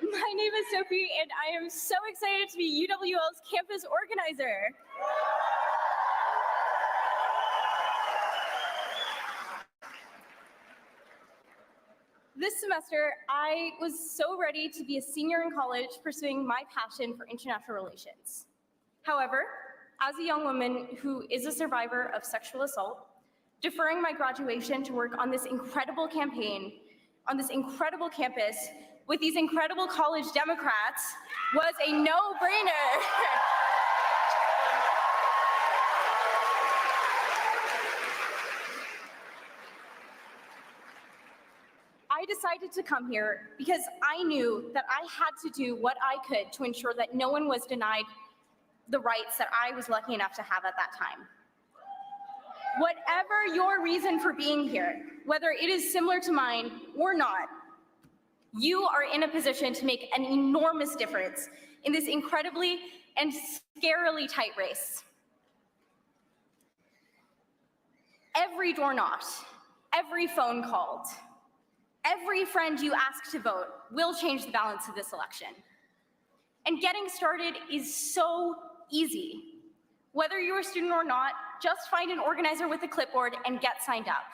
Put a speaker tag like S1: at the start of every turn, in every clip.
S1: My name is Sophie, and I am so excited to be UWL's campus organizer. This semester, I was so ready to be a senior in college pursuing my passion for international relations. However, as a young woman who is a survivor of sexual assault, deferring my graduation to work on this incredible campaign, on this incredible campus, with these incredible college Democrats was a no-brainer. I decided to come here because I knew that I had to do what I could to ensure that no one was denied the rights that I was lucky enough to have at that time. Whatever your reason for being here, whether it is similar to mine or not, you are in a position to make an enormous difference in this incredibly and scarily tight race. Every door knocked, every phone called, every friend you ask to vote will change the balance of this election. And getting started is so easy. Whether you're a student or not, just find an organizer with a clipboard and get signed up.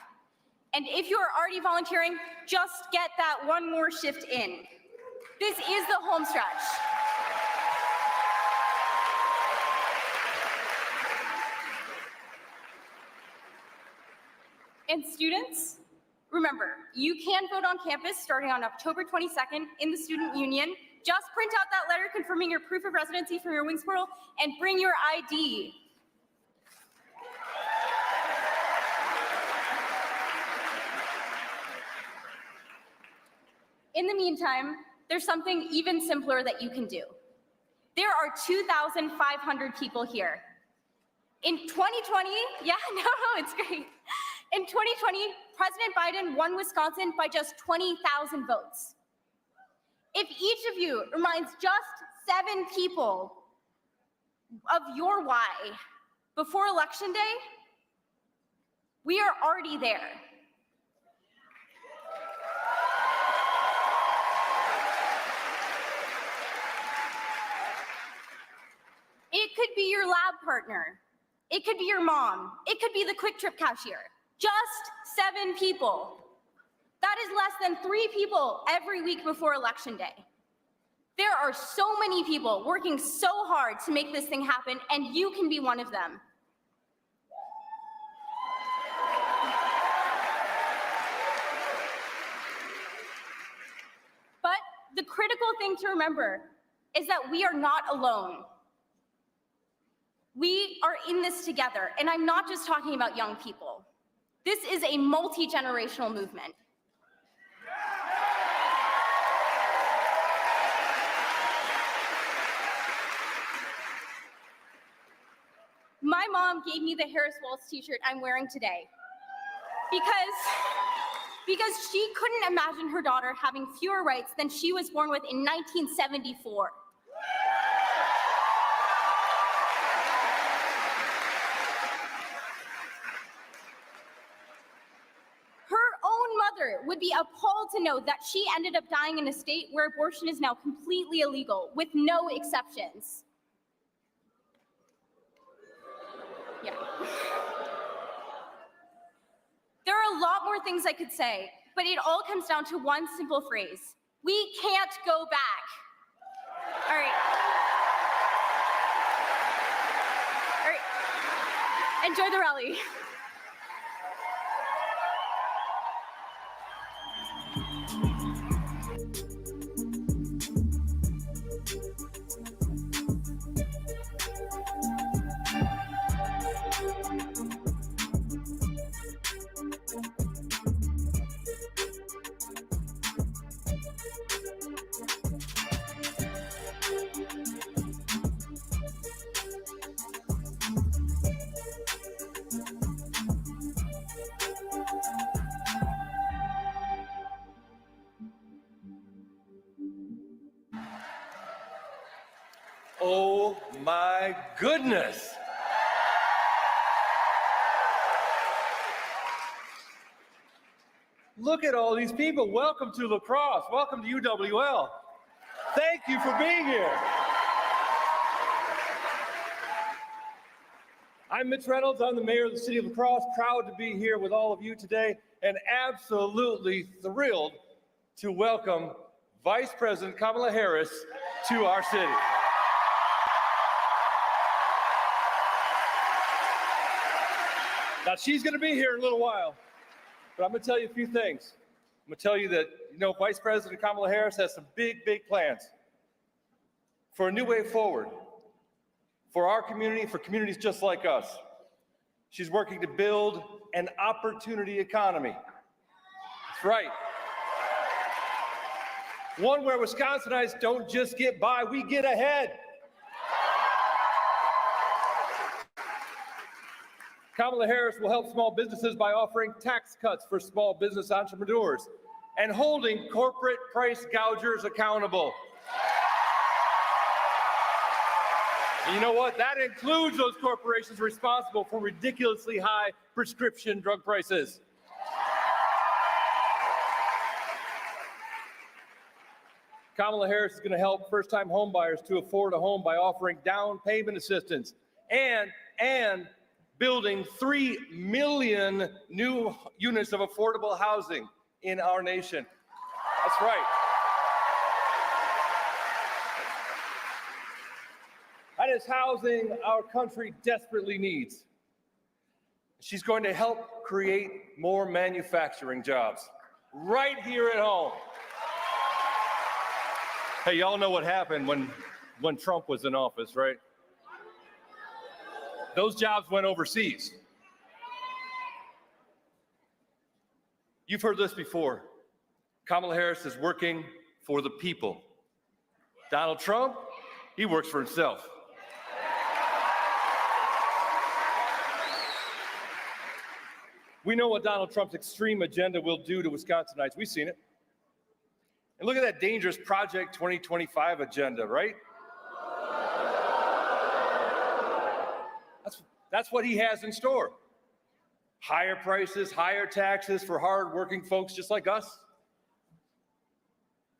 S1: And if you are already volunteering, just get that one more shift in. This is the home stretch. And students, remember, you can vote on campus starting on October 22nd in the Student Union. Just print out that letter confirming your proof of residency from your Wingsboro and bring your ID. In the meantime, there's something even simpler that you can do. There are 2,500 people here. In 2020, it's great. In 2020, President Biden won Wisconsin by just 20,000 votes. If each of you reminds just 7 people of your why before Election Day, we are already there. It could be your lab partner. It could be your mom. It could be the Quick Trip cashier. Just 7 people. That is less than 3 people every week before Election Day. There are so many people working so hard to make this thing happen, and you can be one of them. But the critical thing to remember is that we are not alone. We are in this together, and I'm not just talking about young people. This is a multi-generational movement. My mom gave me the Harris-Walz t-shirt I'm wearing today because she couldn't imagine her daughter having fewer rights than she was born with in 1974. Would be appalled to know that she ended up dying in a state where abortion is now completely illegal, with no exceptions. Yeah. There are a lot more things I could say, but it all comes down to one simple phrase. We can't go back. All right. All right. Enjoy the rally.
S2: Oh my goodness. Look at all these people. Welcome to La Crosse. Welcome to UWL. Thank you for being here. I'm Mitch Reynolds. I'm the mayor of the city of La Crosse. Proud to be here with all of you today and absolutely thrilled to welcome Vice President Kamala Harris to our city. Now, she's going to be here in a little while, but I'm going to tell you a few things. I'm going to tell you that, Vice President Kamala Harris has some big, big plans for a new way forward, for our community, for communities just like us. She's working to build an opportunity economy. That's right. One where Wisconsinites don't just get by, we get ahead. Kamala Harris will help small businesses by offering tax cuts for small business entrepreneurs and holding corporate price gougers accountable. And you know what? That includes those corporations responsible for ridiculously high prescription drug prices. Kamala Harris is going to help first-time homebuyers to afford a home by offering down payment assistance and building 3 million new units of affordable housing in our nation. That's right. That is housing our country desperately needs. She's going to help create more manufacturing jobs right here at home. Hey, y'all know what happened when Trump was in office, right? Those jobs went overseas. You've heard this before. Kamala Harris is working for the people. Donald Trump, he works for himself. We know what Donald Trump's extreme agenda will do to Wisconsinites. We've seen it. And look at that dangerous Project 2025 agenda, right? That's what he has in store. Higher prices, higher taxes for hard-working folks just like us.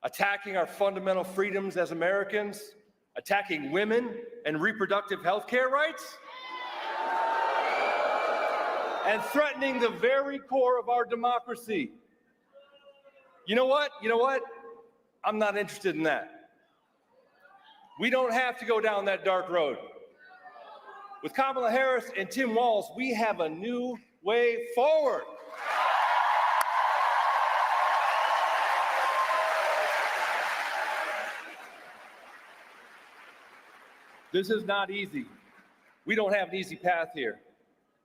S2: Attacking our fundamental freedoms as Americans. Attacking women and reproductive health care rights. And threatening the very core of our democracy. You know what? I'm not interested in that. We don't have to go down that dark road. With Kamala Harris and Tim Walz, we have a new way forward. This is not easy. We don't have an easy path here.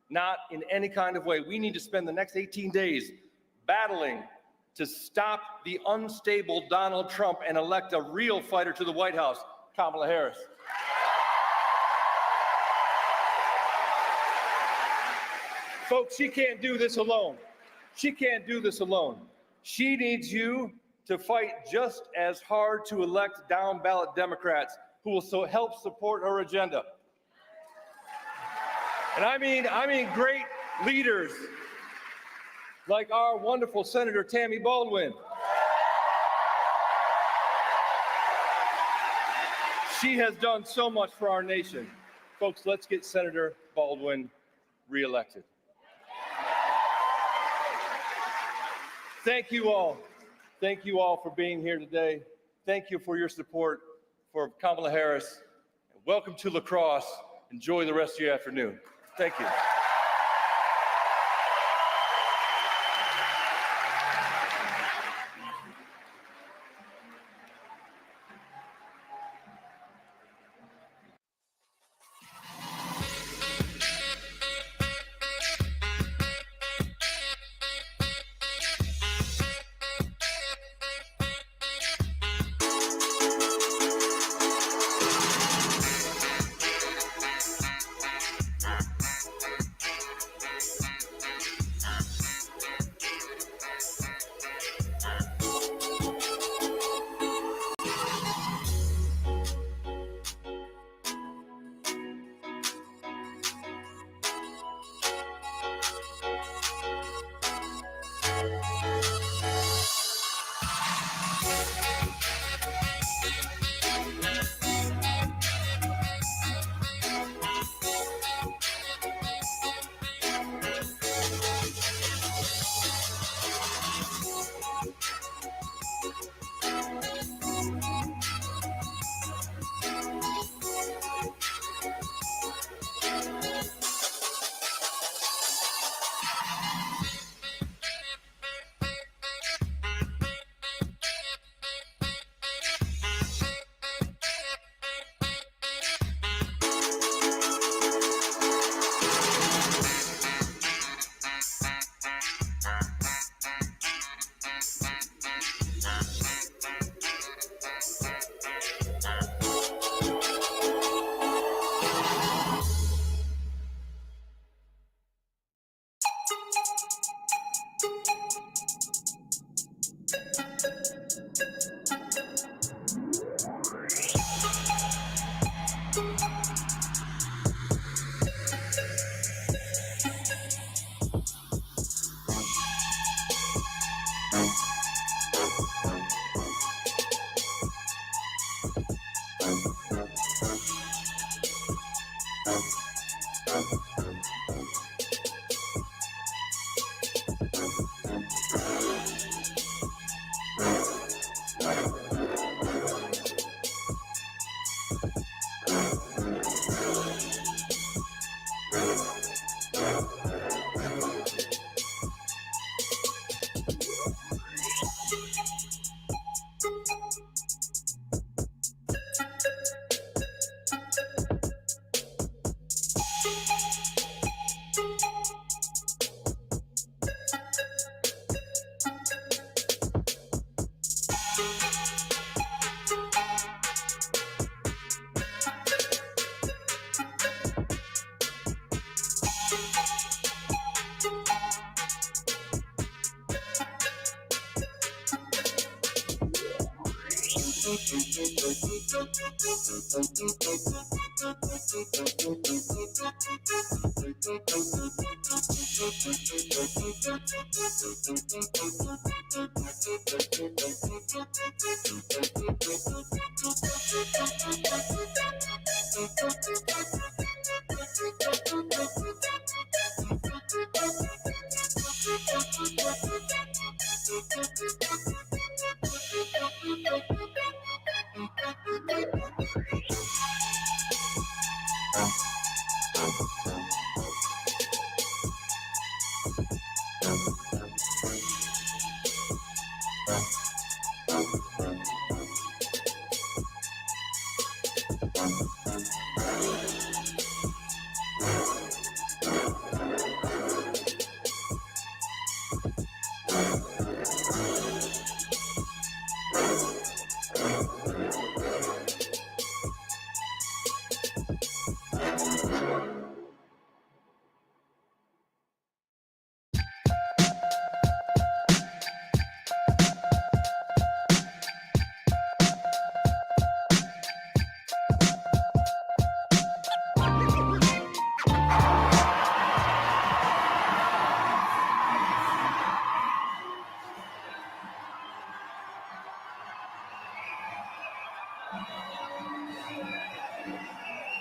S2: Not in any kind of way. We need to spend the next 18 days battling to stop the unstable Donald Trump and elect a real fighter to the White House, Kamala Harris. Folks, she can't do this alone. She can't do this alone. She needs you to fight just as hard to elect down-ballot Democrats who will help support her agenda. And I mean great leaders like our wonderful Senator Tammy Baldwin. She has done so much for our nation. Folks, let's get Senator Baldwin reelected. Thank you all. Thank you all for being here today. Thank you for your support for Kamala Harris. Welcome to La Crosse. Enjoy the rest of your afternoon. Thank you.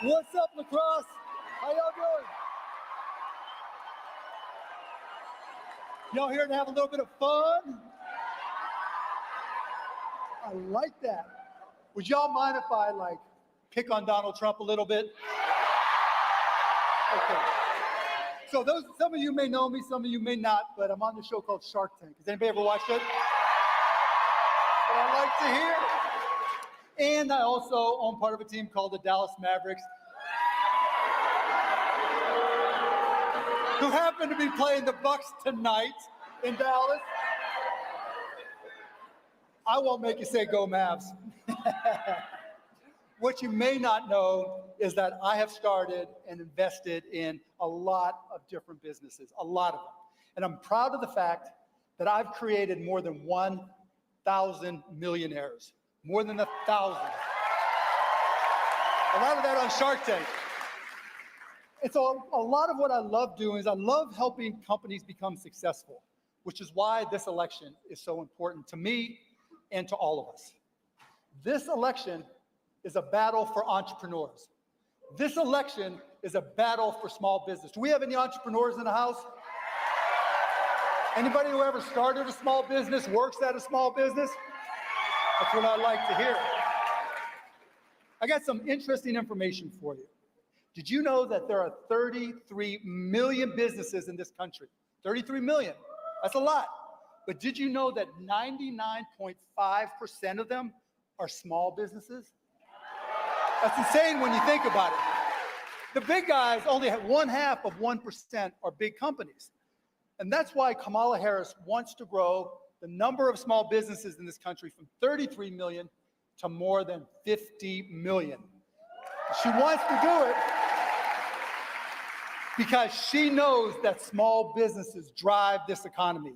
S3: What's up, Crosse? How y'all doing? Y'all here to have a little bit of fun? I like that. Would y'all mind if I pick on Donald Trump a little bit? Okay. So some of you may know me, some of you may not, but I'm on the show called Shark Tank. Has anybody ever watched it? What I like to hear. And I also own part of a team called the Dallas Mavericks, who happen to be playing the Bucks tonight in Dallas. I won't make you say go Mavs. What you may not know is that I have started and invested in a lot of different businesses, a lot of them. And I'm proud of the fact that I've created more than 1,000 millionaires, more than 1,000. A lot of that on Shark Tank. And so a lot of what I love doing is I love helping companies become successful, which is why this election is so important to me and to all of us. This election is a battle for entrepreneurs. This election is a battle for small business. Do we have any entrepreneurs in the house? Anybody who ever started a small business, works at a small business? That's what I like to hear. I got some interesting information for you. Did you know that there are 33 million businesses in this country? 33 million. That's a lot. But did you know that 99.5% of them are small businesses? That's insane when you think about it. The big guys only have 0.5% are big companies. And that's why Kamala Harris wants to grow the number of small businesses in this country from 33 million to more than 50 million. She wants to do it because she knows that small businesses drive this economy.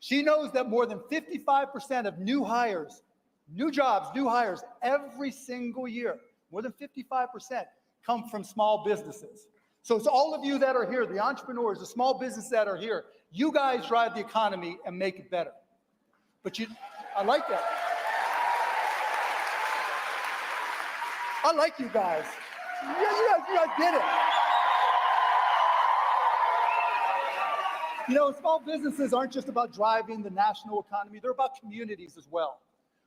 S3: She knows that more than 55% of new hires, new jobs, new hires every single year, more than 55% come from small businesses. So it's all of you that are here, the entrepreneurs, the small businesses that are here, you guys drive the economy and make it better. But I like that. I like you guys. You guys get it. You know, small businesses aren't just about driving the national economy, they're about communities as well.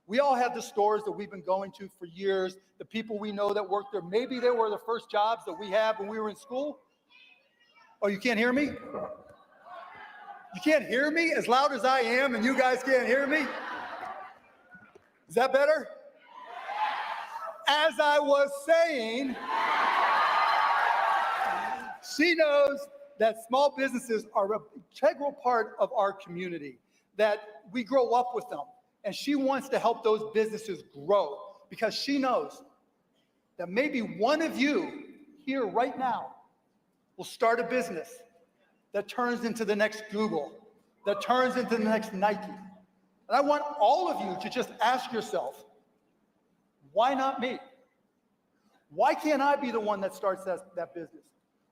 S3: We all have the stores that we've been going to for years, the people we know that work there. Maybe they were the first jobs that we had when we were in school. Oh, you can't hear me? You can't hear me as loud as I am and you guys can't hear me? Is that better? As I was saying, she knows that small businesses are an integral part of our community, that we grow up with them. And she wants to help those businesses grow because she knows that maybe one of you here right now will start a business that turns into the next Google, that turns into the next Nike. And I want all of you to just ask yourself, why not me? Why can't I be the one that starts that business?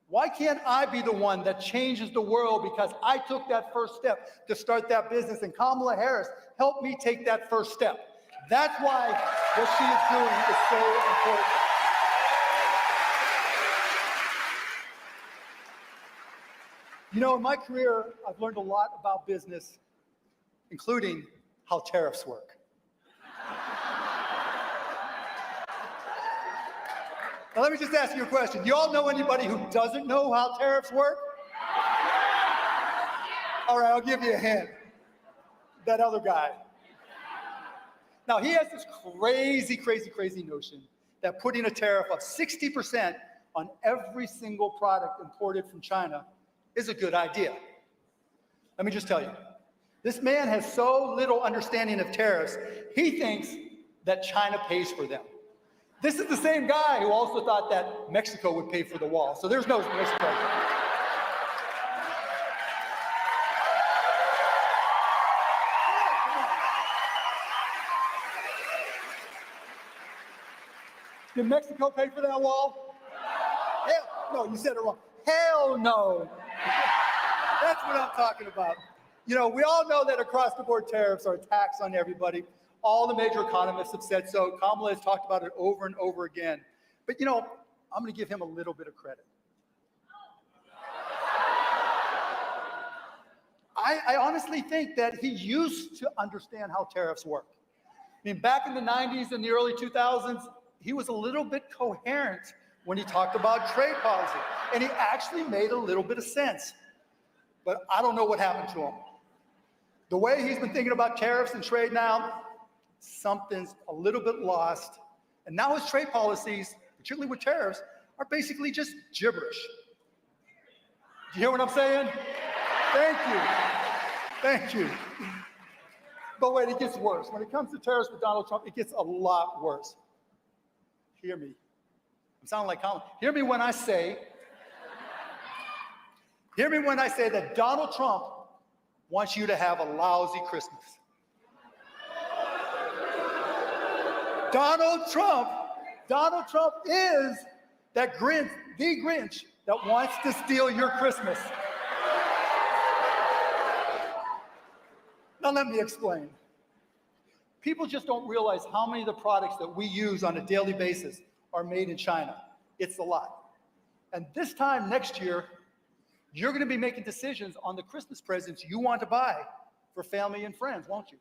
S3: Why can't I be the one that changes the world because I took that first step to start that business and Kamala Harris helped me take that first step? That's why what she is doing is so important. You know, in my career, I've learned a lot about business, including how tariffs work. Now, let me just ask you a question. You all know anybody who doesn't know how tariffs work? All right, I'll give you a hint. That other guy. Now, he has this crazy notion that putting a tariff of 60% on every single product imported from China is a good idea. Let me just tell you, this man has so little understanding of tariffs, he thinks that China pays for them. This is the same guy who also thought that Mexico would pay for the wall. So there's no Mexico. Did Mexico pay for that wall? Hell, no, you said it wrong. Hell no. That's what I'm talking about. You know, we all know that across-the-board tariffs are a tax on everybody. All the major economists have said so. Kamala has talked about it over and over again. But, you know, I'm going to give him a little bit of credit. I honestly think that he used to understand how tariffs work. I mean, back in the 90s and the early 2000s, he was a little bit coherent when he talked about trade policy. And he actually made a little bit of sense. But I don't know what happened to him. The way he's been thinking about tariffs and trade now, something's a little bit lost. And now his trade policies, particularly with tariffs, are basically just gibberish. Do you hear what I'm saying? Thank you. Thank you. But wait, it gets worse. When it comes to tariffs with Donald Trump, it gets a lot worse. Hear me. I'm sounding like Colin. Hear me when I say that Donald Trump wants you to have a lousy Christmas. Donald Trump is that Grinch, the Grinch that wants to steal your Christmas. Now let me explain. People just don't realize how many of the products that we use on a daily basis are made in China. It's a lot. And this time next year, you're going to be making decisions on the Christmas presents you want to buy for family and friends, won't you?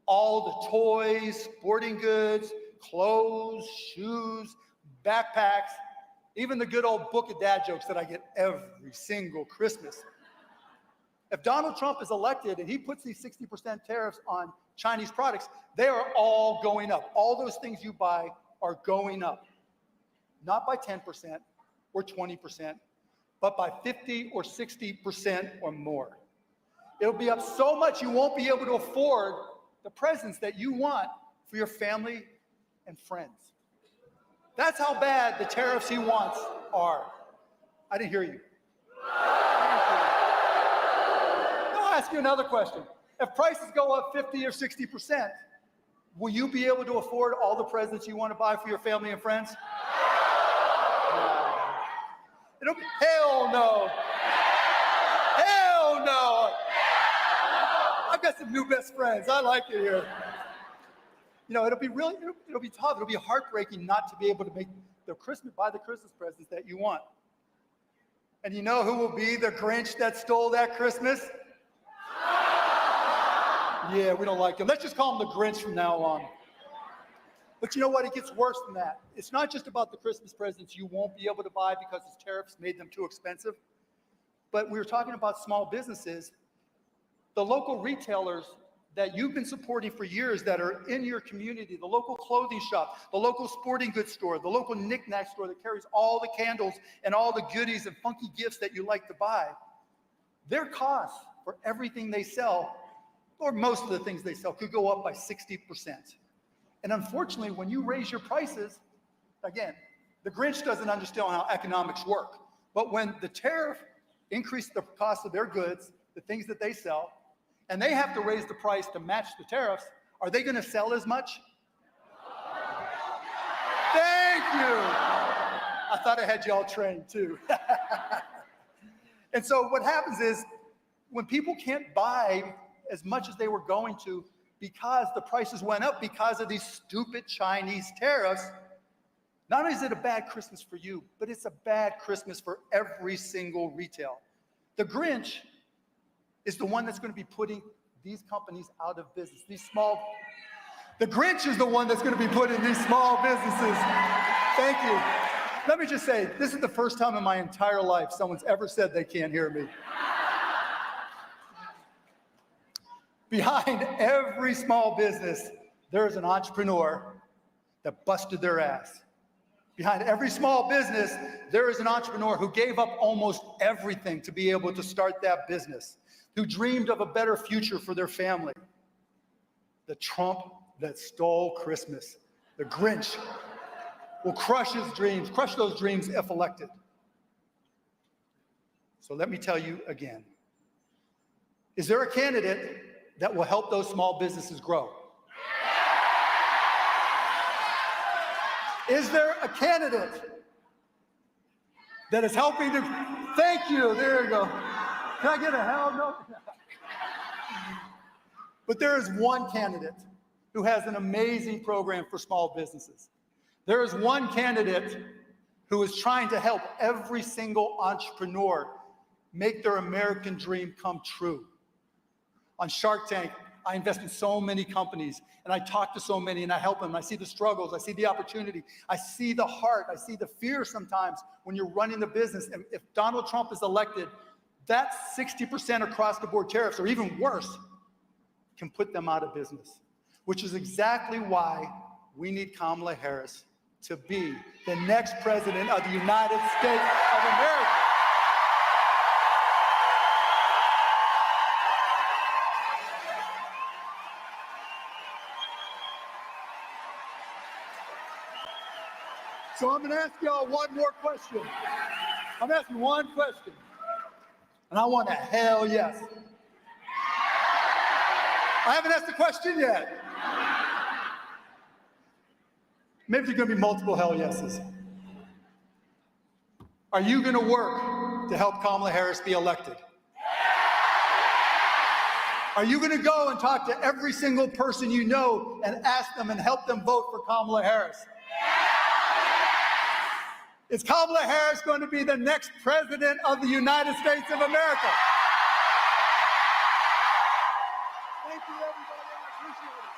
S3: All the toys, sporting goods, clothes, shoes, backpacks, even the good old book of dad jokes that I get every single Christmas. If Donald Trump is elected and he puts these 60% tariffs on Chinese products, they are all going up. All those things you buy are going up. Not by 10% or 20%, but by 50 or 60% or more. It'll be up so much you won't be able to afford the presents that you want for your family and friends. That's how bad the tariffs he wants are. I didn't hear you. Now I'll ask you another question. If prices go up 50 or 60%, will you be able to afford all the presents you want to buy for your family and friends? No. Hell no. Hell no. I've got some new best friends. I like it here. You know, it'll be tough. It'll be heartbreaking not to be able to buy the Christmas presents that you want. And you know who will be the Grinch that stole that Christmas? Yeah, we don't like him. Let's just call him the Grinch from now on. But you know what? It gets worse than that. It's not just about the Christmas presents you won't be able to buy because his tariffs made them too expensive. But we were talking about small businesses. The local retailers that you've been supporting for years that are in your community, the local clothing shop, the local sporting goods store, the local knick-knack store that carries all the candles and all the goodies and funky gifts that you like to buy, their costs for everything they sell, or most of the things they sell, could go up by 60%. And unfortunately, when you raise your prices, again, the Grinch doesn't understand how economics work. But when the tariff increased the cost of their goods, the things that they sell, and they have to raise the price to match the tariffs, are they going to sell as much? Thank you. I thought I had you all trained too. And so what happens is when people can't buy as much as they were going to because the prices went up because of these stupid Chinese tariffs, not only is it a bad Christmas for you, but it's a bad Christmas for every single retail. The Grinch is the one that's going to be putting these companies out of business. The Grinch is the one that's going to be putting these small businesses. Thank you. Let me just say, this is the first time in my entire life someone's ever said they can't hear me. Behind every small business, there is an entrepreneur that busted their ass. Behind every small business, there is an entrepreneur who gave up almost everything to be able to start that business, who dreamed of a better future for their family. The Trump that stole Christmas, the Grinch, will crush those dreams if elected. So let me tell you again, is there a candidate that will help those small businesses grow? Is there a candidate that is helping to, thank you, there you go. Can I get a hell no? But there is one candidate who has an amazing program for small businesses. There is one candidate who is trying to help every single entrepreneur make their American dream come true. On Shark Tank, I invest in so many companies, and I talk to so many, and I help them. I see the struggles, I see the opportunity, I see the heart, I see the fear sometimes when you're running the business. And if Donald Trump is elected, that 60% across the board tariffs, or even worse, can put them out of business, which is exactly why we need Kamala Harris to be the next president of the United States of America. So I'm going to ask y'all one more question. I'm asking one question, and I want a hell yes. I haven't asked the question yet. Maybe there's going to be multiple hell yeses. Are you going to work to help Kamala Harris be elected? Are you going to go and talk to every single person you know and ask them and help them vote for Kamala Harris? Is Kamala Harris going to be the next president of the United States of America? Thank you, everybody. I appreciate it.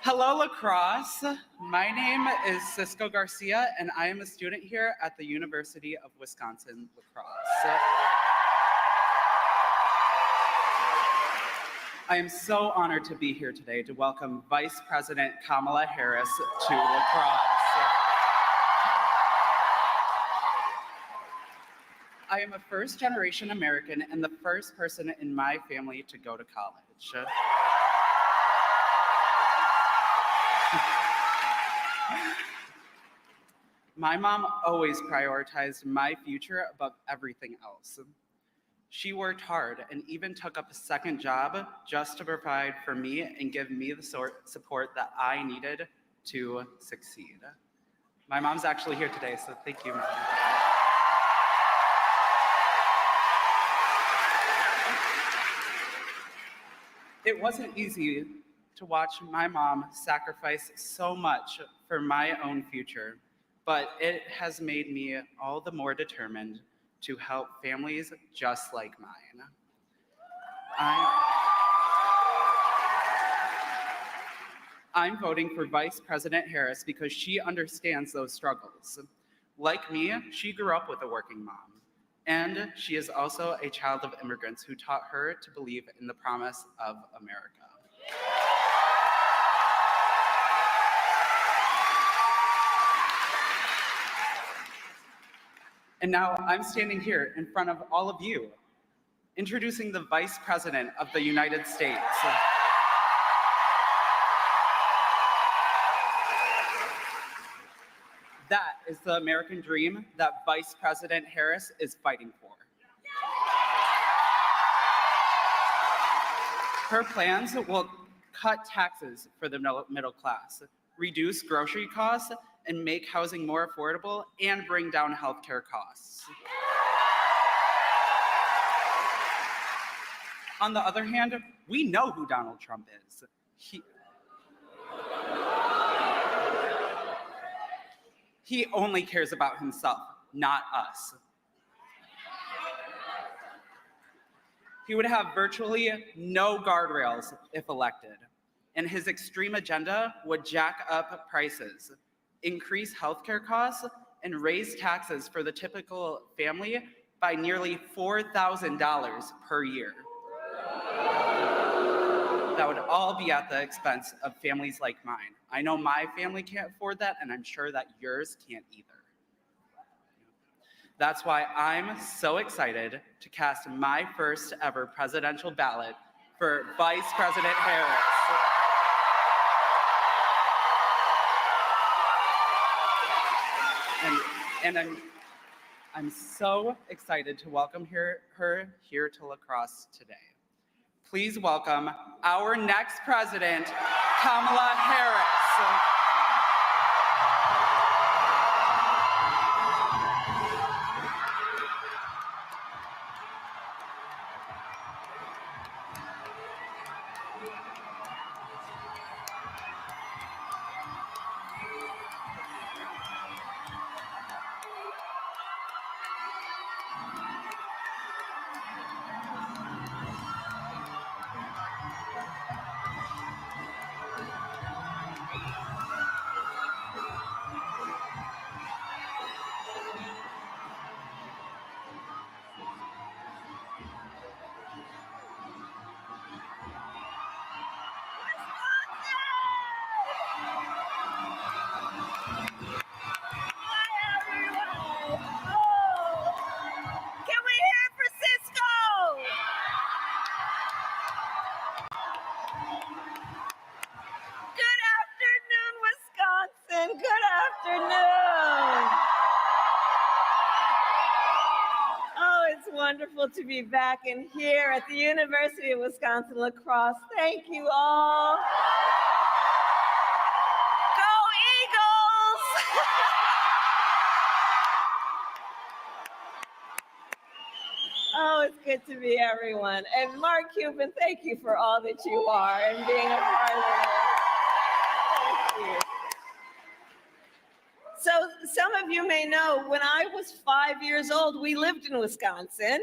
S4: Hello, La Crosse. My name is Cisco Garcia, and I am a student here at the University of Wisconsin, La Crosse. I am so honored to be here today to welcome Vice President Kamala Harris to La Crosse. I am a first-generation American and the first person in my family to go to college. My mom always prioritized my future above everything else. She worked hard and even took up a second job just to provide for me and give me the support that I needed to succeed. My mom's actually here today, so thank you, Mom. It wasn't easy to watch my mom sacrifice so much for my own future, but it has made me all the more determined to help families just like mine. I'm voting for Vice President Harris because she understands those struggles. Like me, she grew up with a working mom, and she is also a child of immigrants who taught her to believe in the promise of America. And now I'm standing here in front of all of you, introducing the Vice President of the United States. That is the American dream that Vice President Harris is fighting for. Her plans will cut taxes for the middle class, reduce grocery costs, and make housing more affordable, and bring down healthcare costs. On the other hand, we know who Donald Trump is. He only cares about himself, not us. He would have virtually no guardrails if elected, and his extreme agenda would jack up prices, increase healthcare costs, and raise taxes for the typical family by nearly $4,000 per year. That would all be at the expense of families like mine. I know my family can't afford that, and I'm sure that yours can't either. That's why I'm so excited to cast my first ever presidential ballot for Vice President Harris. And I'm so excited to welcome her here to La Crosse today. Please welcome our next president, Kamala Harris.
S5: wonderful to be back in here at the University of Wisconsin-La Crosse. Thank you all. Go Eagles! Oh, it's good to be everyone. And Mark Cuban, thank you for all that you are and being a part of it. Thank you. So some of you may know, when I was 5 years old, we lived in Wisconsin.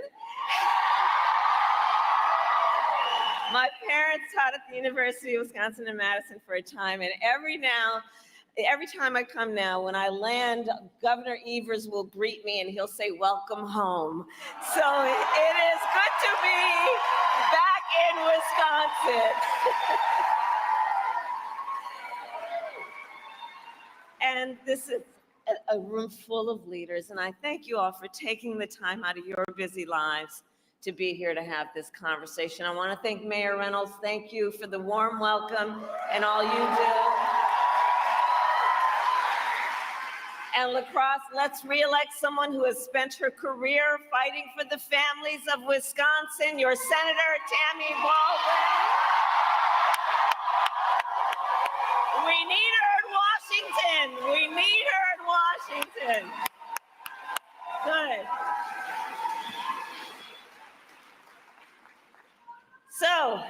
S5: My parents taught at the University of Wisconsin in Madison for a time, and every time I come now, when I land, Governor Evers will greet me and he'll say, "Welcome home." So it is good to be back in Wisconsin. And this is a room full of leaders, and I thank you all for taking the time out of your busy lives to be here to have this conversation. I want to thank Mayor Reynolds. Thank you for the warm welcome and all you do. And La Crosse, let's reelect someone who has spent her career fighting for the families of Wisconsin, your Senator Tammy Baldwin. We need her in Washington. We need her in Washington. Good. So,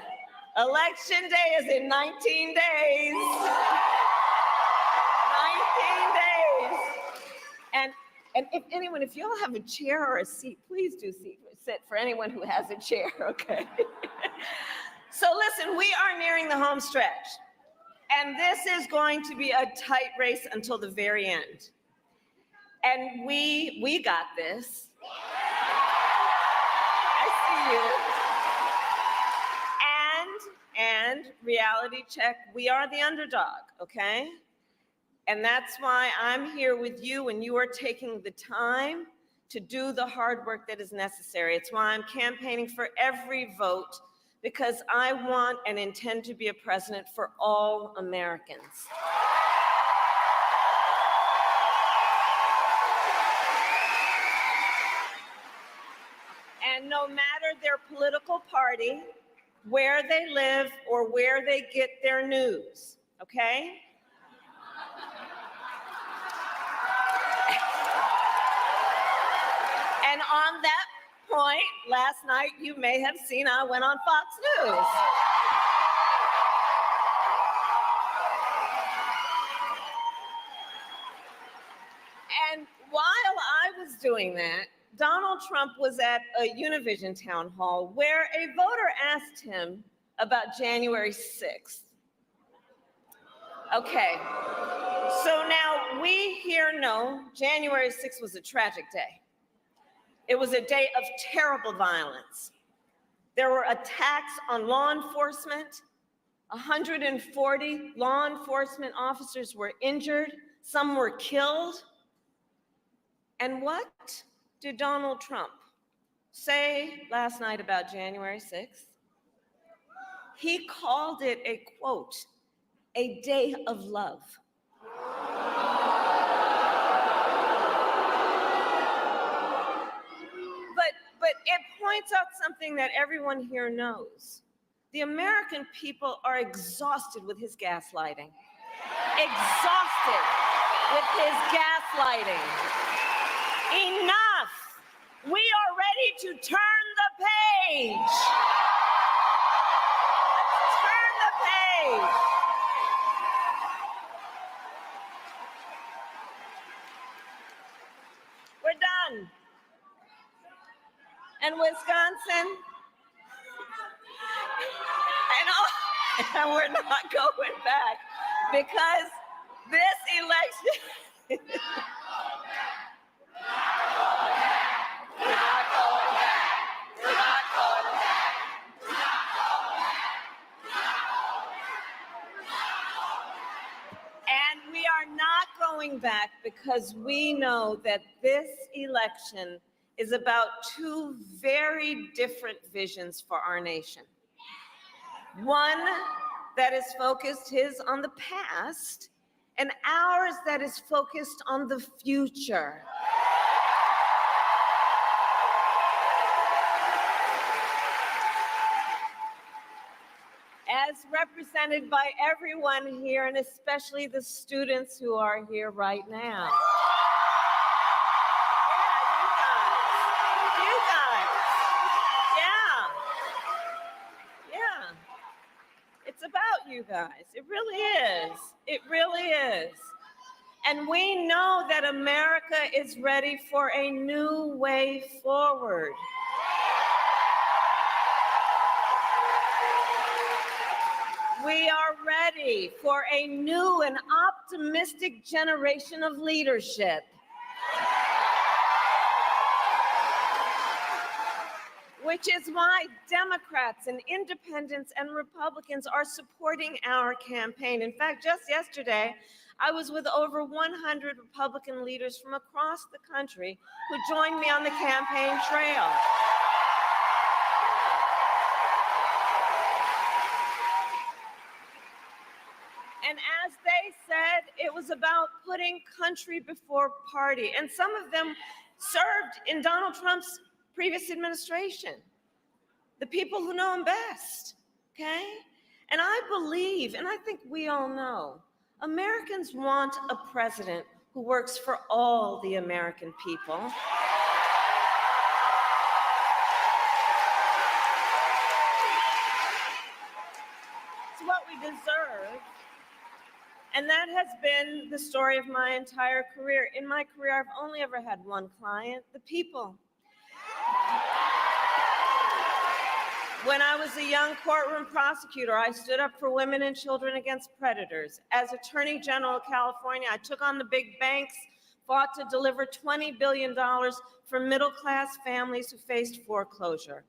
S5: Election Day is in 19 days. 19 days. And if you all have a chair or a seat, please do sit for anyone who has a chair, okay? So listen, we are nearing the home stretch. And this is going to be a tight race until the very end. And we got this. I see you. And reality check, we are the underdog, okay? And that's why I'm here with you, and you are taking the time to do the hard work that is necessary. It's why I'm campaigning for every vote, because I want and intend to be a president for all Americans. And no matter their political party, where they live, or where they get their news, okay? And on that point, last night you may have seen I went on Fox News. And while I was doing that, Donald Trump was at a Univision town hall where a voter asked him about January 6th. Okay, so now we here know January 6th was a tragic day. It was a day of terrible violence. There were attacks on law enforcement. 140 law enforcement officers were injured. Some were killed. And what did Donald Trump say last night about January 6th? He called it a, quote, a day of love. But it points out something that everyone here knows. The American people are exhausted with his gaslighting. Exhausted with his gaslighting. Enough! We are ready to turn the page. Let's turn the page. We're done. And Wisconsin, and we're not going back, because this election, and we are not going back because we know that this election is about two very different visions for our nation. One that is focused on the past, and ours that is focused on the future. represented by everyone here, and especially the students who are here right now. Yeah, you guys. Yeah. It's about you guys. It really is. It really is. And we know that America is ready for a new way forward. We are ready for a new and optimistic generation of leadership. Which is why Democrats and independents and Republicans are supporting our campaign. In fact, just yesterday, I was with over 100 Republican leaders from across the country who joined me on the campaign trail. And as they said, it was about putting country before party. And some of them served in Donald Trump's previous administration, the people who know him best, okay? And I believe, and I think we all know, Americans want a president who works for all the American people. It's what we deserve. And that has been the story of my entire career. In my career, I've only ever had one client, the people. When I was a young courtroom prosecutor, I stood up for women and children against predators. As Attorney General of California, I took on the big banks, fought to deliver $20 billion for middle-class families who faced foreclosure.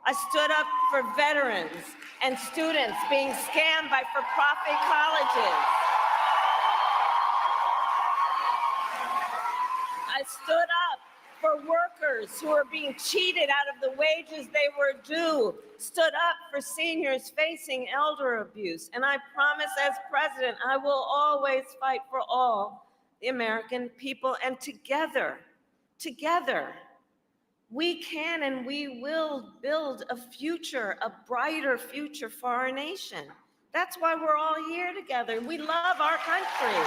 S5: I stood up for veterans and students being scammed by for-profit colleges. I stood up for workers who are being cheated out of the wages they were due, stood up for seniors facing elder abuse. And I promise as president, I will always fight for all the American people. And together, we can and we will build a future, a brighter future for our nation. That's why we're all here together. We love our country.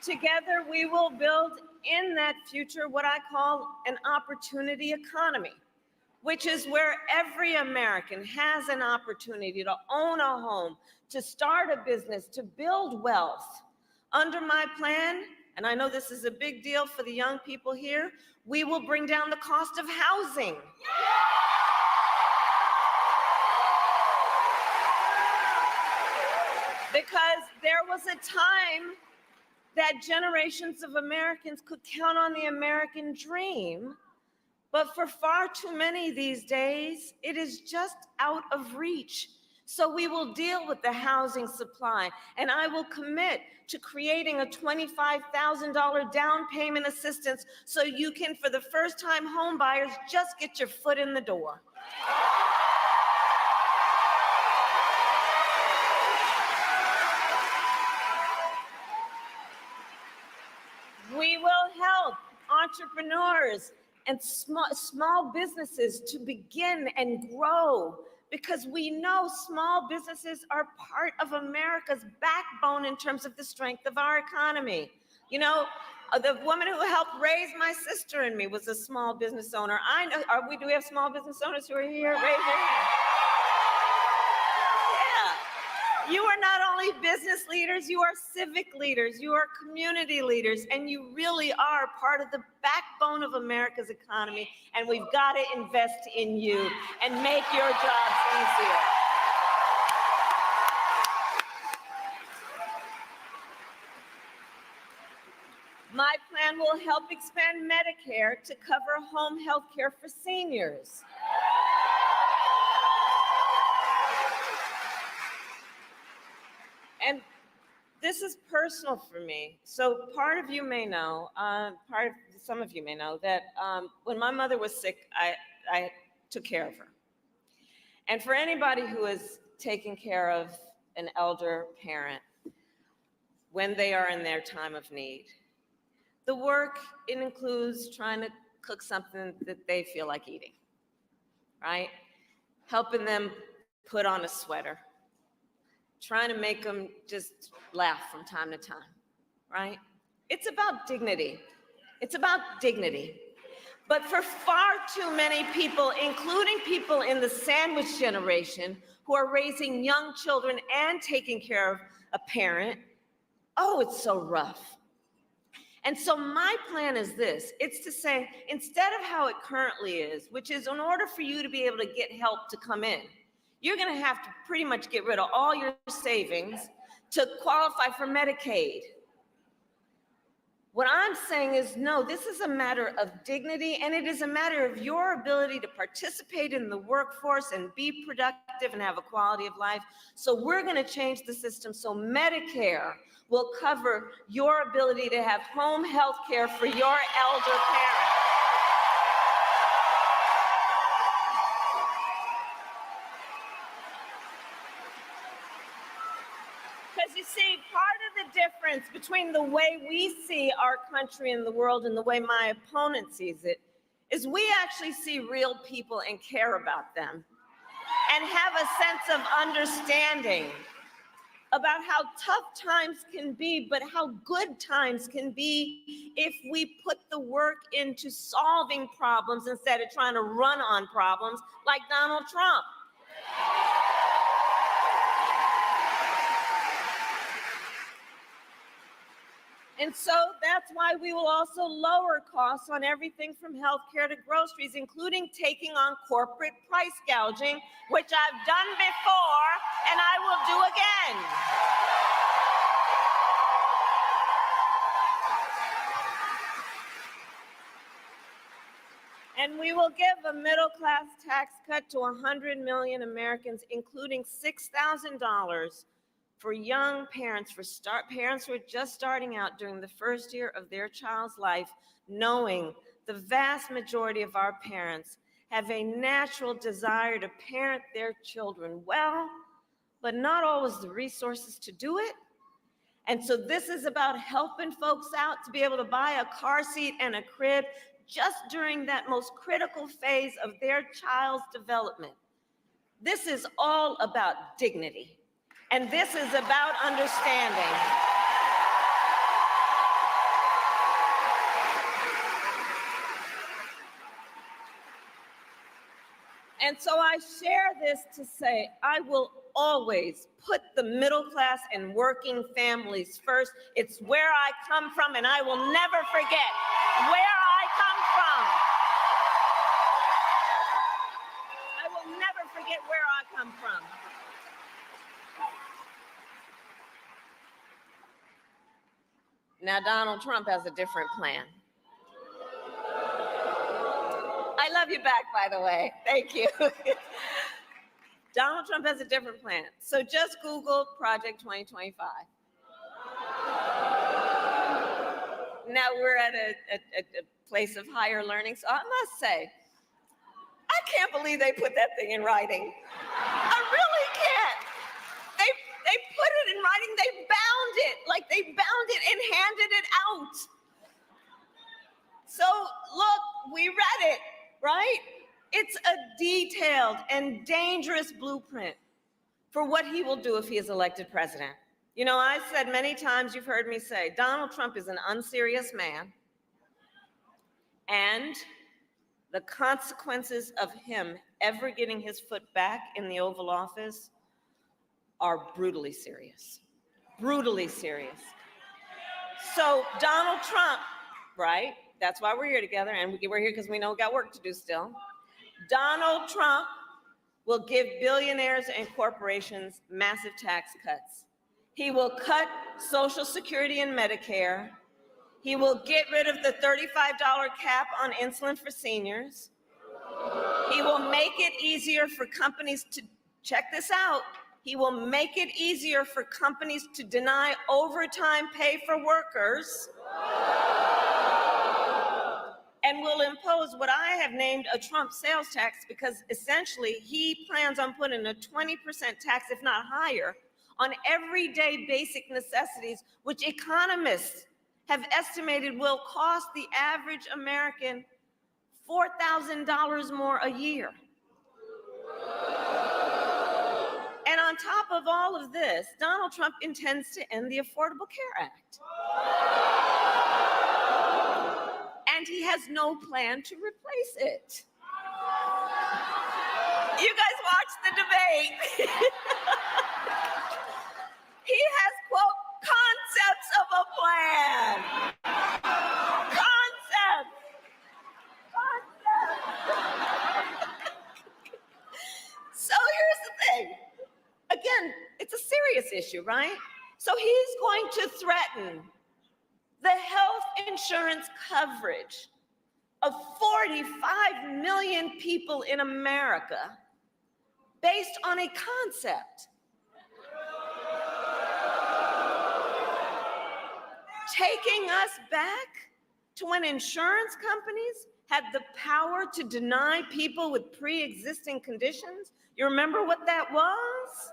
S5: Together, we will build in that future what I call an opportunity economy, which is where every American has an opportunity to own a home, to start a business, to build wealth. Under my plan, and I know this is a big deal for the young people here, we will bring down the cost of housing. Because there was a time that generations of Americans could count on the American dream, but for far too many these days, it is just out of reach. So we will deal with the housing supply, and I will commit to creating a $25,000 down payment assistance so you can, for the first-time home buyers, just get your foot in the door. We will help entrepreneurs and small businesses to begin and grow, because we know small businesses are part of America's backbone in terms of the strength of our economy. You know, the woman who helped raise my sister and me was a small business owner. I know, do we have small business owners who are here? Raise your hand. You are not only business leaders, you are civic leaders, you are community leaders, and you really are part of the backbone of America's economy, and we've got to invest in you and make your jobs easier. My plan will help expand Medicare to cover home health care for seniors. And this is personal for me. So part of you may know, some of you may know that when my mother was sick, I took care of her. And for anybody who is taking care of an elder parent when they are in their time of need, The work, it includes trying to cook something that they feel like eating, right? Helping them put on a sweater, trying to make them just laugh from time to time, right? It's about dignity. It's about dignity. But for far too many people, including people in the sandwich generation who are raising young children and taking care of a parent, oh, it's so rough. And so my plan is this. It's to say, instead of how it currently is, which is in order for you to be able to get help to come in, you're going to have to pretty much get rid of all your savings to qualify for Medicaid. What I'm saying is, no, this is a matter of dignity, and it is a matter of your ability to participate in the workforce and be productive and have a quality of life. So we're going to change the system so Medicare will cover your ability to have home health care for your elder parents. Because you see, part of the difference between the way we see our country and the world and the way my opponent sees it is we actually see real people and care about them and have a sense of understanding about how tough times can be, but how good times can be if we put the work into solving problems instead of trying to run on problems like Donald Trump. And so that's why we will also lower costs on everything from healthcare to groceries, including taking on corporate price gouging, which I've done before and I will do again. And we will give a middle-class tax cut to 100 million Americans, including $6,000 for young parents, parents who are just starting out during the first year of their child's life, knowing the vast majority of our parents have a natural desire to parent their children well, but not always the resources to do it. And so this is about helping folks out to be able to buy a car seat and a crib just during that most critical phase of their child's development. This is all about dignity. And this is about understanding. And so I share this to say, I will always put the middle class and working families first. It's where I come from, and I will never forget where I come from. I will never forget where I come from. Now, Donald Trump has a different plan. I love you back, by the way. Thank you. Donald Trump has a different plan. So just Google Project 2025. Now we're at a place of higher learning. So I must say, I can't believe they put that thing in writing. I really can't. They put it in writing, they bound it, like they bound it and handed it out. So look, we read it, right? It's a detailed and dangerous blueprint for what he will do if he is elected president. You know, I said many times, you've heard me say, Donald Trump is an unserious man, and the consequences of him ever getting his foot back in the Oval Office are brutally serious, brutally serious. So Donald Trump, right? That's why we're here together, and we're here because we know we got work to do still. Donald Trump will give billionaires and corporations massive tax cuts. He will cut Social Security and Medicare. He will get rid of the $35 cap on insulin for seniors. He will make it easier for companies to, check this out, he will make it easier for companies to deny overtime pay for workers, and will impose what I have named a Trump sales tax, because essentially he plans on putting a 20% tax, if not higher, on everyday basic necessities, which economists have estimated will cost the average American $4,000 more a year. And on top of all of this, Donald Trump intends to end the Affordable Care Act. And he has no plan to replace it. You guys watched the debate. He has, quote, concepts of a plan. Concepts. So here's the thing. Again, it's a serious issue, right? So he's going to threaten the health insurance coverage of 45 million people in America based on a concept. Taking us back to when insurance companies had the power to deny people with pre-existing conditions. You remember what that was?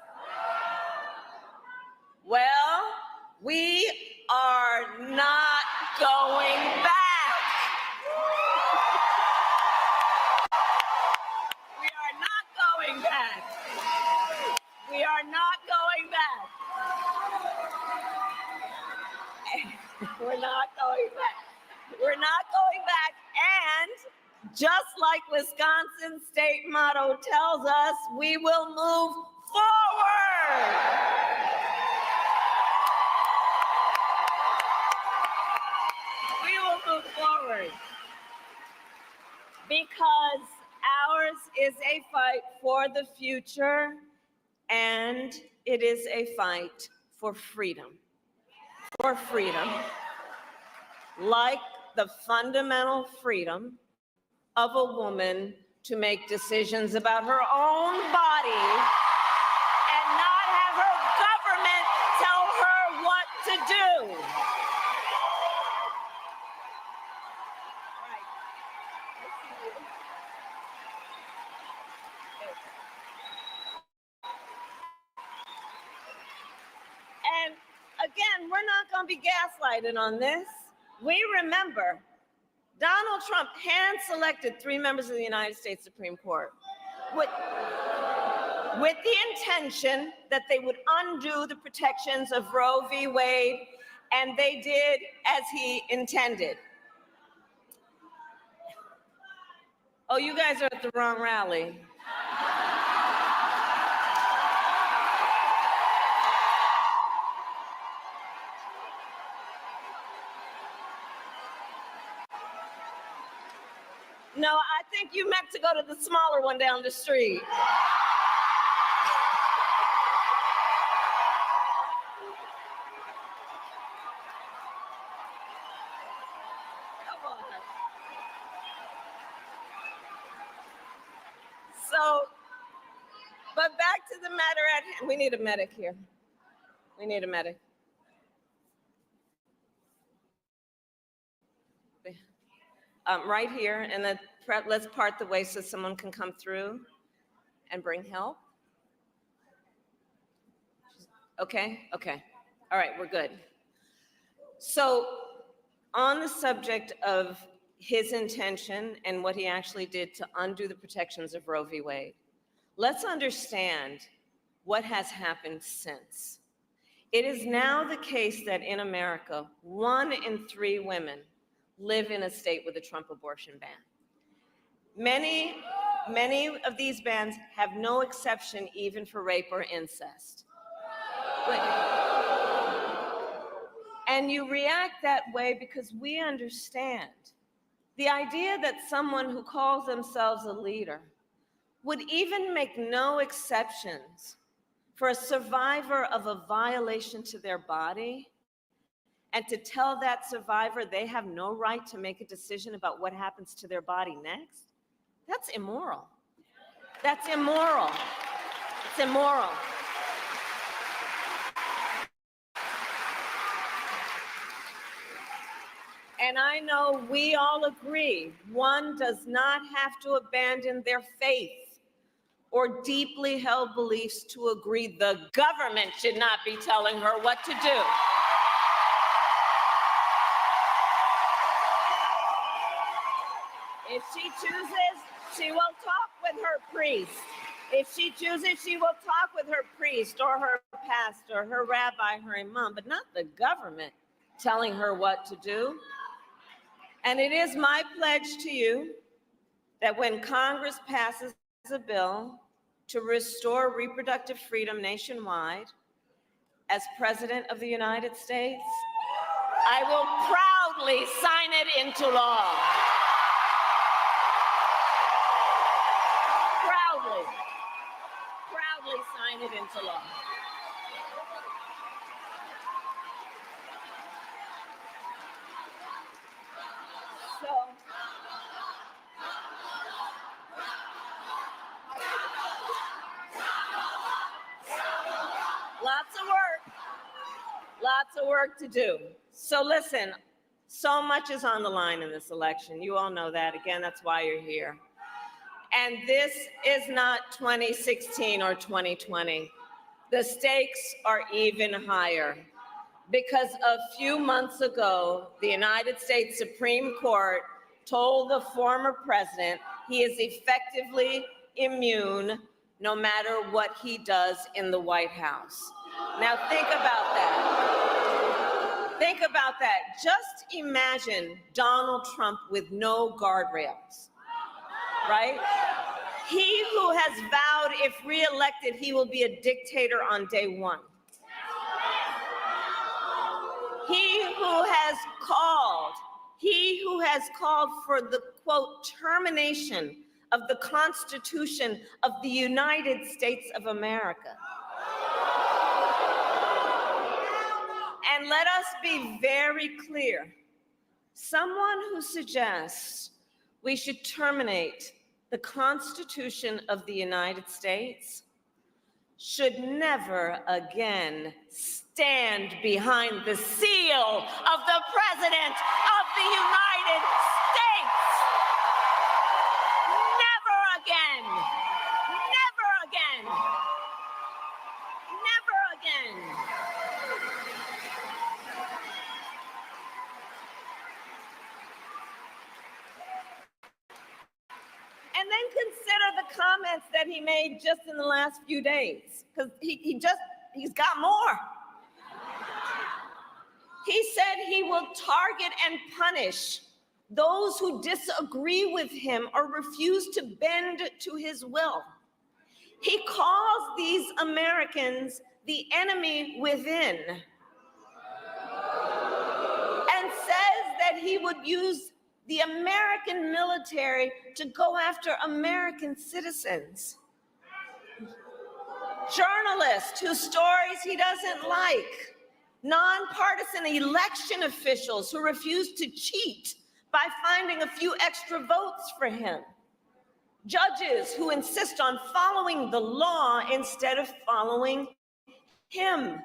S5: Well, we are not going back. We are not going back. We are not going back. We're not going back. We're not going back. And just like Wisconsin's state motto tells us, we will move forward. We will move forward. Because ours is a fight for the future, and it is a fight for freedom. For freedom. Like the fundamental freedom of a woman to make decisions about her own body and not have her government tell her what to do. And again, we're not going to be gaslighted on this. We remember Donald Trump hand-selected 3 members of the United States Supreme Court with the intention that they would undo the protections of Roe v. Wade, and they did as he intended. Oh, you guys are at the wrong rally. No, I think you meant to go to the smaller one down the street. Come on. So, but back to the matter at hand. We need a medic here. We need a medic. Right here, and then let's part the way so someone can come through and bring help. Okay, okay. All right, we're good. So on the subject of his intention and what he actually did to undo the protections of Roe v. Wade, let's understand what has happened since. It is now the case that in America, 1 in 3 women live in a state with a Trump abortion ban. Many of these bans have no exception even for rape or incest. And you react that way because we understand the idea that someone who calls themselves a leader would even make no exceptions for a survivor of a violation to their body, and to tell that survivor they have no right to make a decision about what happens to their body next, that's immoral. That's immoral. It's immoral. And I know we all agree, one does not have to abandon their faith or deeply held beliefs to agree the government should not be telling her what to do. If she chooses, she will talk with her priest. If she chooses, she will talk with her priest or her pastor, her rabbi, her imam, but not the government telling her what to do. And it is my pledge to you that when Congress passes a bill to restore reproductive freedom nationwide, as President of the United States, I will proudly sign it into law. Proudly sign it into law. So, lots of work to do. So listen, so much is on the line in this election. You all know that. Again, that's why you're here. And this is not 2016 or 2020. The stakes are even higher because a few months ago, the United States Supreme Court told the former president he is effectively immune no matter what he does in the White House. Now think about that. Think about that. Just imagine Donald Trump with no guardrails, right? He who has vowed if reelected, he will be a dictator on day one. He who has called for the, quote, termination of the Constitution of the United States of America. And let us be very clear. Someone who suggests we should terminate the Constitution of the United States should never again stand behind the seal of the President of the United States. Never again. Never again. Never again. And then consider the comments that he made just in the last few days, because he's got more. He said he will target and punish those who disagree with him or refuse to bend to his will. He calls these Americans the enemy within and says that he would use the American military to go after American citizens. Journalists whose stories he doesn't like. Nonpartisan election officials who refuse to cheat by finding a few extra votes for him. Judges who insist on following the law instead of following him.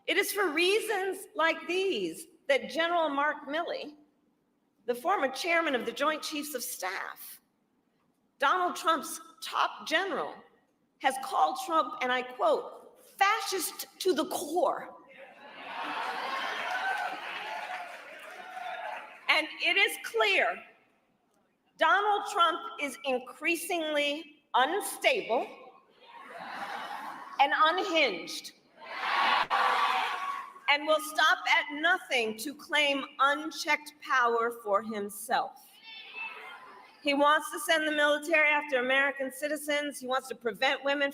S5: It is for reasons like these that General Mark Milley, the former chairman of the Joint Chiefs of Staff, Donald Trump's top general, has called Trump, and I quote, fascist to the core. And it is clear Donald Trump is increasingly unstable and unhinged, and will stop at nothing to claim unchecked power for himself. He wants to send the military after American citizens. He wants to prevent women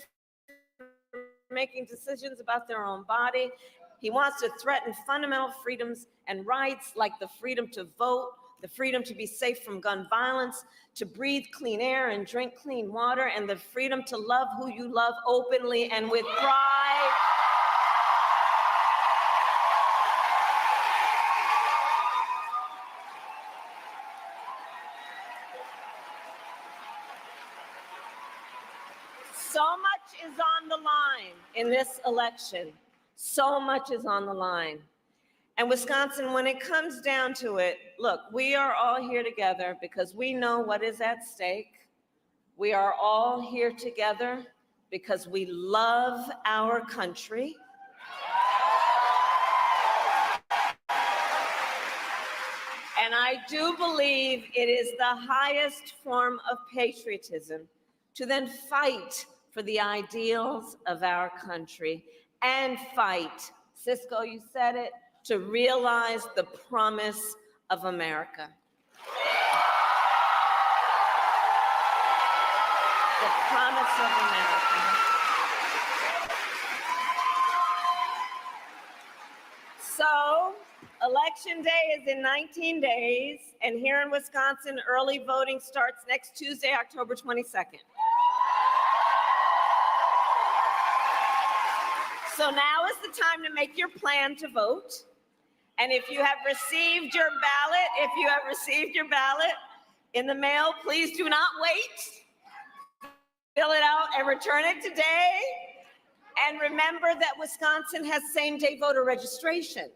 S5: from making decisions about their own body. He wants to threaten fundamental freedoms and rights like the freedom to vote, the freedom to be safe from gun violence, to breathe clean air and drink clean water, and the freedom to love who you love openly and with pride. So much is on the line in this election. So much is on the line. And Wisconsin, when it comes down to it, look, we are all here together because we know what is at stake. We are all here together because we love our country. And I do believe it is the highest form of patriotism to then fight for the ideals of our country and fight, Cisco, you said it, to realize the promise of America. The promise of America. So, Election Day is in 19 days, and here in Wisconsin, early voting starts next Tuesday, October 22nd. So now is the time to make your plan to vote. And if you have received your ballot, in the mail, please do not wait. Fill it out and return it today. And remember that Wisconsin has same-day voter registration.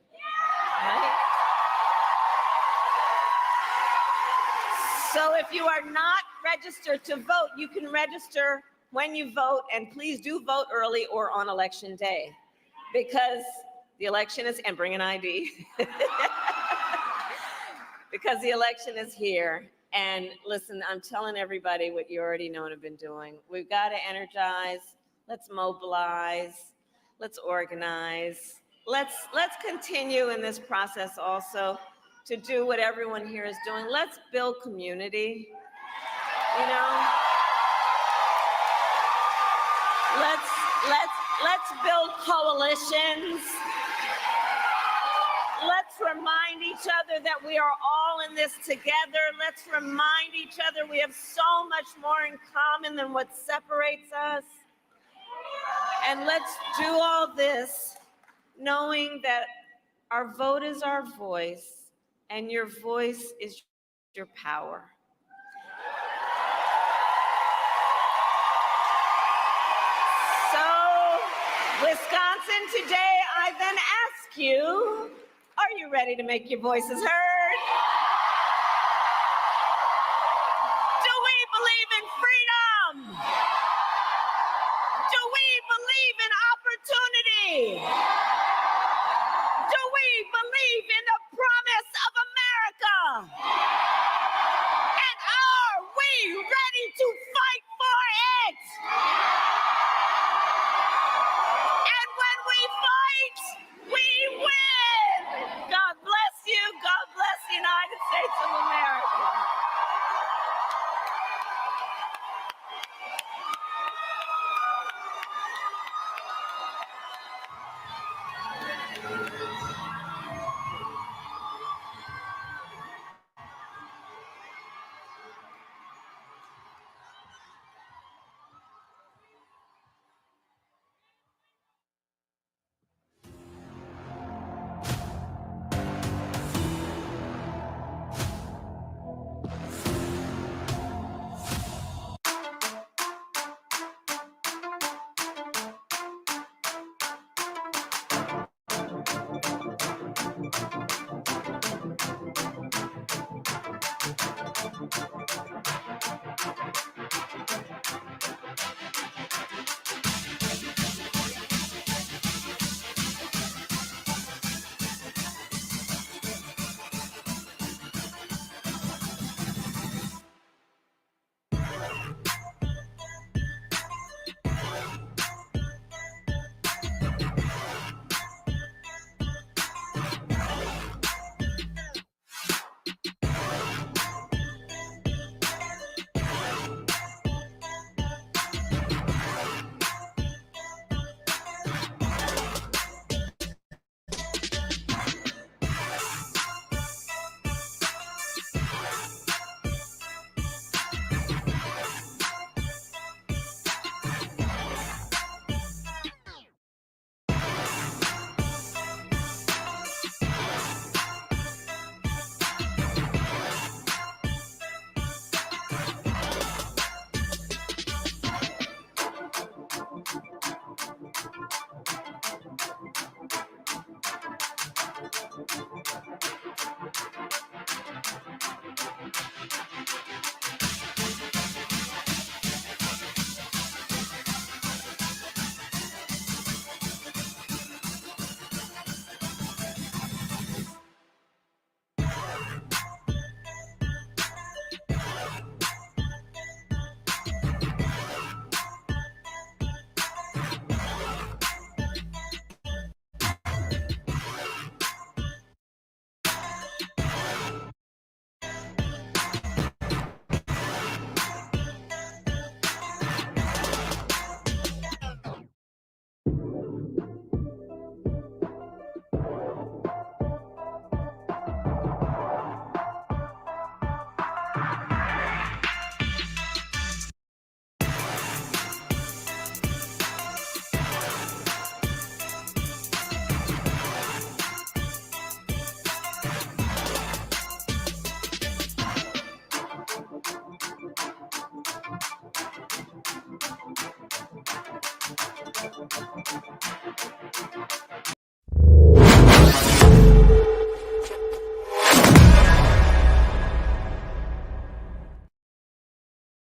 S5: Right? So if you are not registered to vote, you can register when you vote, and please do vote early or on election day, because the election is, and bring an ID, because the election is here. And listen, I'm telling everybody what you already know and have been doing. We've got to energize, let's mobilize, let's organize. Let's continue in this process also to do what everyone here is doing. Let's build community, you know? Let's build coalitions. Let's remind each other that we are all in this together. Let's remind each other we have so much more in common than what separates us. And let's do all this knowing that our vote is our voice, and your voice is your power. So, Wisconsin, today I then ask you, are you ready to make your voices heard? Do we believe in freedom? Do we believe in opportunity? Do we believe in the promise of America? And are we ready to fight for it? And when we fight, we win. God bless you. God bless the United States of America.